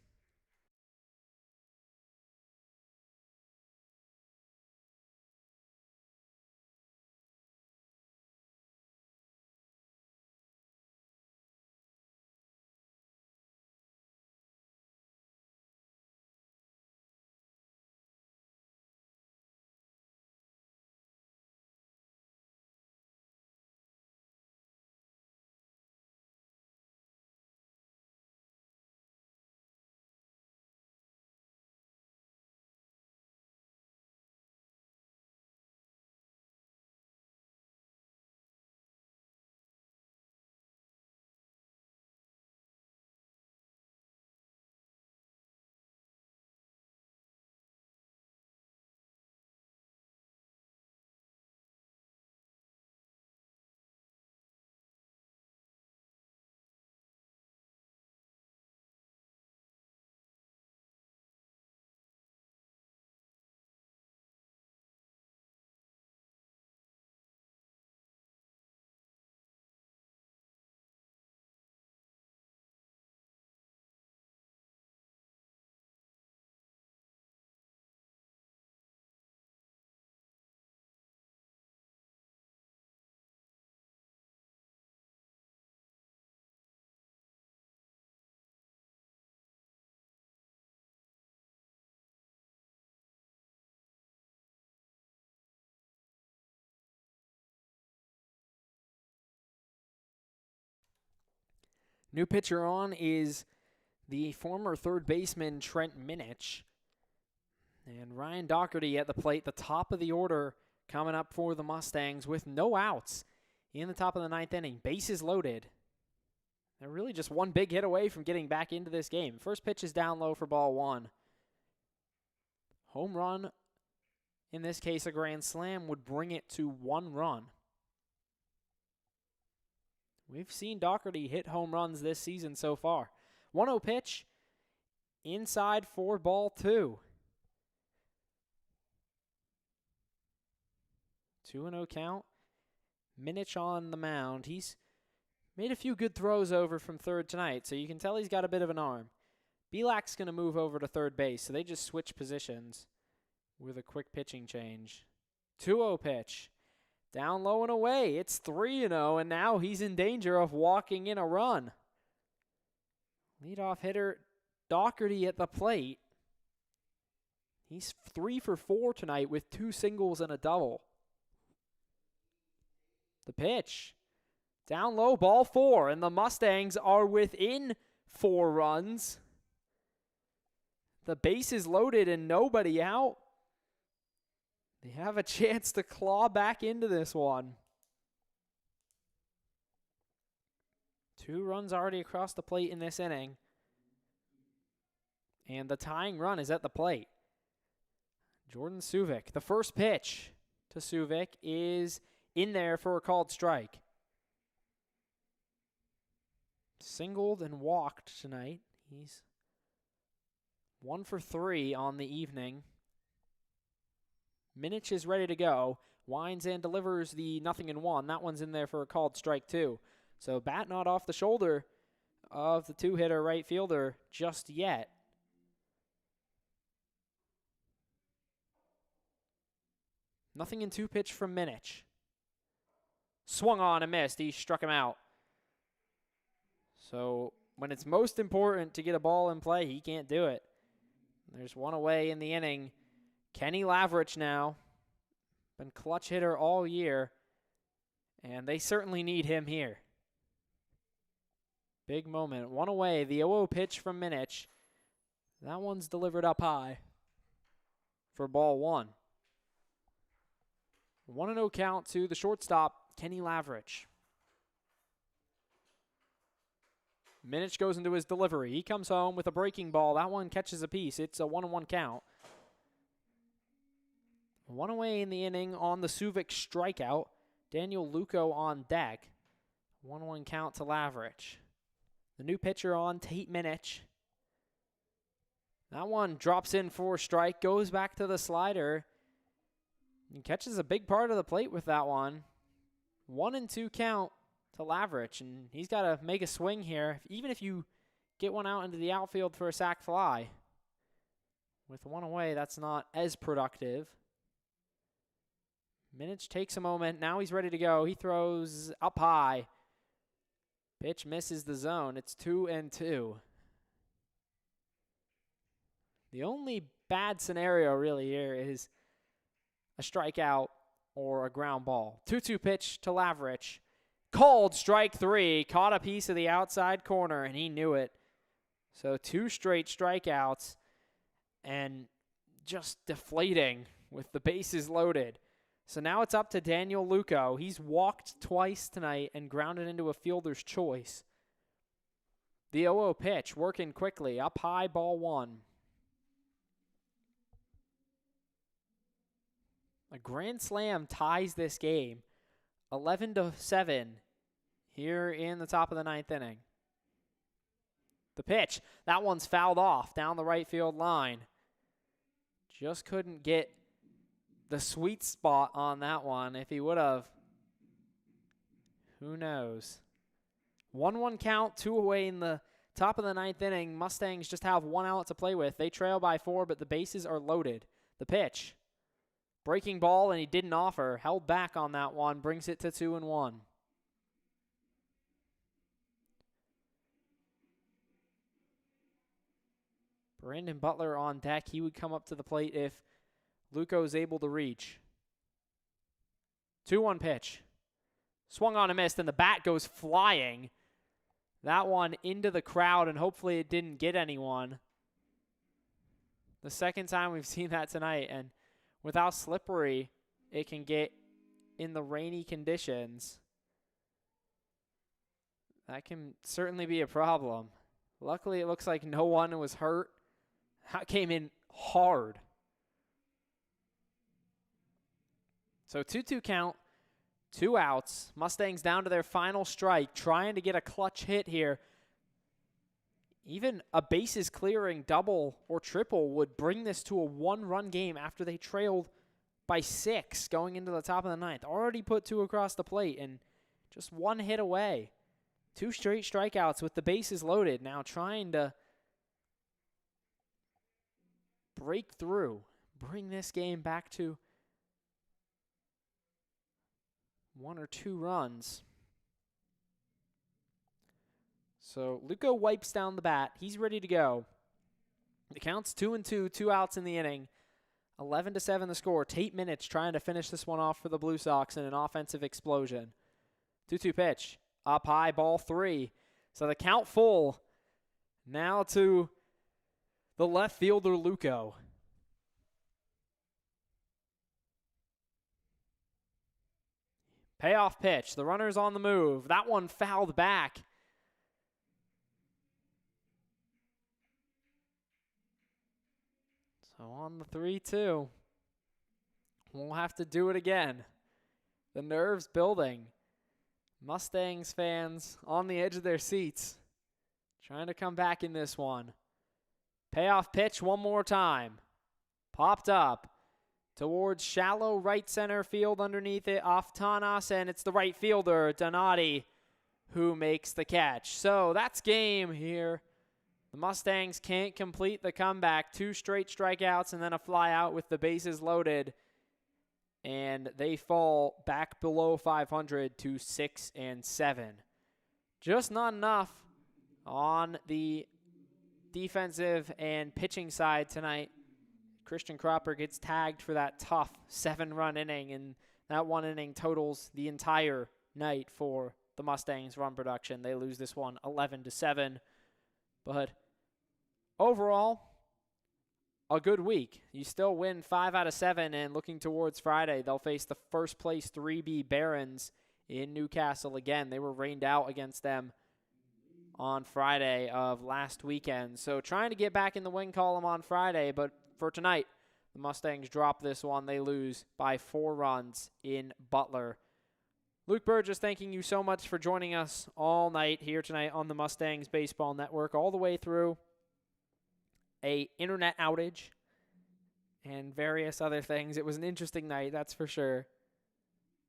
New pitcher on is the former third baseman Trent Minich. And Ryan Doherty at the plate, the top of the order coming up for the Mustangs with no outs in the top of the 9th inning. Bases loaded. They're really just one big hit away from getting back into this game. First pitch is down low for ball 1. Home run, in this case a grand slam, would bring it to 1 run. We've seen Doherty hit home runs this season so far. 1-0 pitch, inside for ball 2. 2-0 count. Minich on the mound. He's made a few good throws over from third tonight, so you can tell he's got a bit of an arm. Belak's going to move over to third base, so they just switch positions with a quick pitching change. 2-0 pitch. Down low and away. It's 3-0, and now he's in danger of walking in a run. Leadoff hitter Doherty at the plate. He's 3 for 4 tonight with 2 singles and a double. The pitch. Down low, ball 4, and the Mustangs are within 4 runs. The base is loaded and nobody out. They have a chance to claw back into this one. 2 runs already across the plate in this inning. And the tying run is at the plate. Jordan Suvik. The first pitch to Suvik is in there for a called strike. Singled and walked tonight. He's 1 for 3 on the evening. Minich is ready to go. Winds and delivers the 0-1. That one's in there for a called strike too. So bat not off the shoulder of the 2-hitter right fielder just yet. Nothing in 2 pitch from Minich. Swung on and missed. He struck him out. So when it's most important to get a ball in play, he can't do it. There's one away in the inning. Kenny Lavrich now. Been clutch hitter all year. And they certainly need him here. Big moment. One away. The 0-0 pitch from Minich. That one's delivered up high for ball 1. 1-0 count to the shortstop, Kenny Lavrich. Minich goes into his delivery. He comes home with a breaking ball. That one catches a piece. It's a 1-1 count. 1 away in the inning on the Suvik strikeout. Daniel Luco on deck. 1-1 count to Lavrich. The new pitcher on, Tate Minich. That one drops in for a strike, goes back to the slider. And catches a big part of the plate with that one. 1-2 count to Lavrich, and he's got to make a swing here. Even if you get one out into the outfield for a sac fly. With 1 away, that's not as productive. Minich takes a moment. Now he's ready to go. He throws up high. Pitch misses the zone. It's 2-2. The only bad scenario really here is a strikeout or a ground ball. 2-2 pitch to Lavrich. Called strike 3. Caught a piece of the outside corner, and he knew it. So 2 straight strikeouts and just deflating with the bases loaded. So now it's up to Daniel Luco. He's walked twice tonight and grounded into a fielder's choice. The 0-0 pitch working quickly. Up high, ball 1. A grand slam ties this game, 11-7 here in the top of the 9th inning. The pitch, that one's fouled off down the right field line. Just couldn't get the sweet spot on that one. If he would have, who knows. 1-1 count, 2 away in the top of the 9th inning. Mustangs just have 1 out to play with. They trail by 4, but the bases are loaded. The pitch. Breaking ball, and he didn't offer. Held back on that one. Brings it to 2-1. Brandon Butler on deck. He would come up to the plate if Luco is able to reach. 2-1 pitch. Swung on and missed, and the bat goes flying. That one into the crowd, and hopefully it didn't get anyone. The second time we've seen that tonight, and with how slippery it can get in the rainy conditions, that can certainly be a problem. Luckily, it looks like no one was hurt. That came in hard. So 2-2 count, 2 outs. Mustangs down to their final strike, trying to get a clutch hit here. Even a bases clearing double or triple would bring this to a 1-run game after they trailed by 6 going into the top of the 9th. Already put 2 across the plate and just 1 hit away. 2 straight strikeouts with the bases loaded. Now trying to break through, bring this game back to 1 or 2 runs. So Luco wipes down the bat. He's ready to go. The count's 2-2, 2 outs in the inning. 11-7 the score. Tate Minich trying to finish this one off for the Blue Sox in an offensive explosion. 2-2 pitch. Up high, ball 3. So the count full. Now to the left fielder, Luco. Payoff pitch. The runner's on the move. That one fouled back. So on the 3-2, we'll have to do it again. The nerves building. Mustangs fans on the edge of their seats, trying to come back in this one. Payoff pitch one more time. Popped up towards shallow right center field underneath it, off Tanas, and it's the right fielder, Donati, who makes the catch. So that's game here. The Mustangs can't complete the comeback. 2 straight strikeouts and then a fly out with the bases loaded. And they fall back below 500 to 6-7. Just not enough on the defensive and pitching side tonight. Christian Cropper gets tagged for that tough 7-run inning, and that one inning totals the entire night for the Mustangs' run production. They lose this one 11-7. But overall, a good week. You still win 5 out of 7, and looking towards Friday, they'll face the first place 3B Barons in Newcastle again. They were rained out against them on Friday of last weekend. So trying to get back in the win column on Friday, but for tonight, the Mustangs drop this one. They lose by 4 runs in Butler. Luke Burgess, thanking you so much for joining us all night here tonight on the Mustangs Baseball Network, all the way through a internet outage and various other things. It was an interesting night, that's for sure.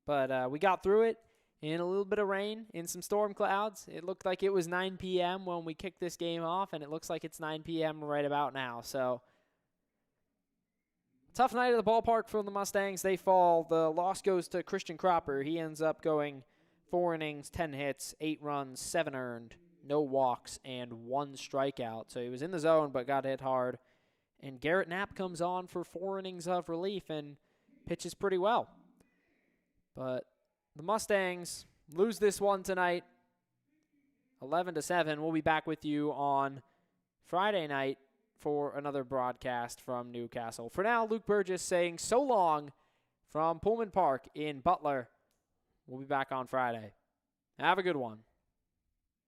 But we got through it in a little bit of rain, in some storm clouds. It looked like it was 9 p.m. when we kicked this game off, and it looks like it's 9 p.m. right about now. So tough night at the ballpark for the Mustangs. They fall. The loss goes to Christian Cropper. He ends up going 4 innings, 10 hits, 8 runs, 7 earned, no walks, and 1 strikeout. So he was in the zone but got hit hard. And Garrett Knapp comes on for 4 innings of relief and pitches pretty well. But the Mustangs lose this one tonight, 11-7. We'll be back with you on Friday night for another broadcast from Newcastle. For now, Luke Burgess saying so long from Pullman Park in Butler. We'll be back on Friday. Have a good one.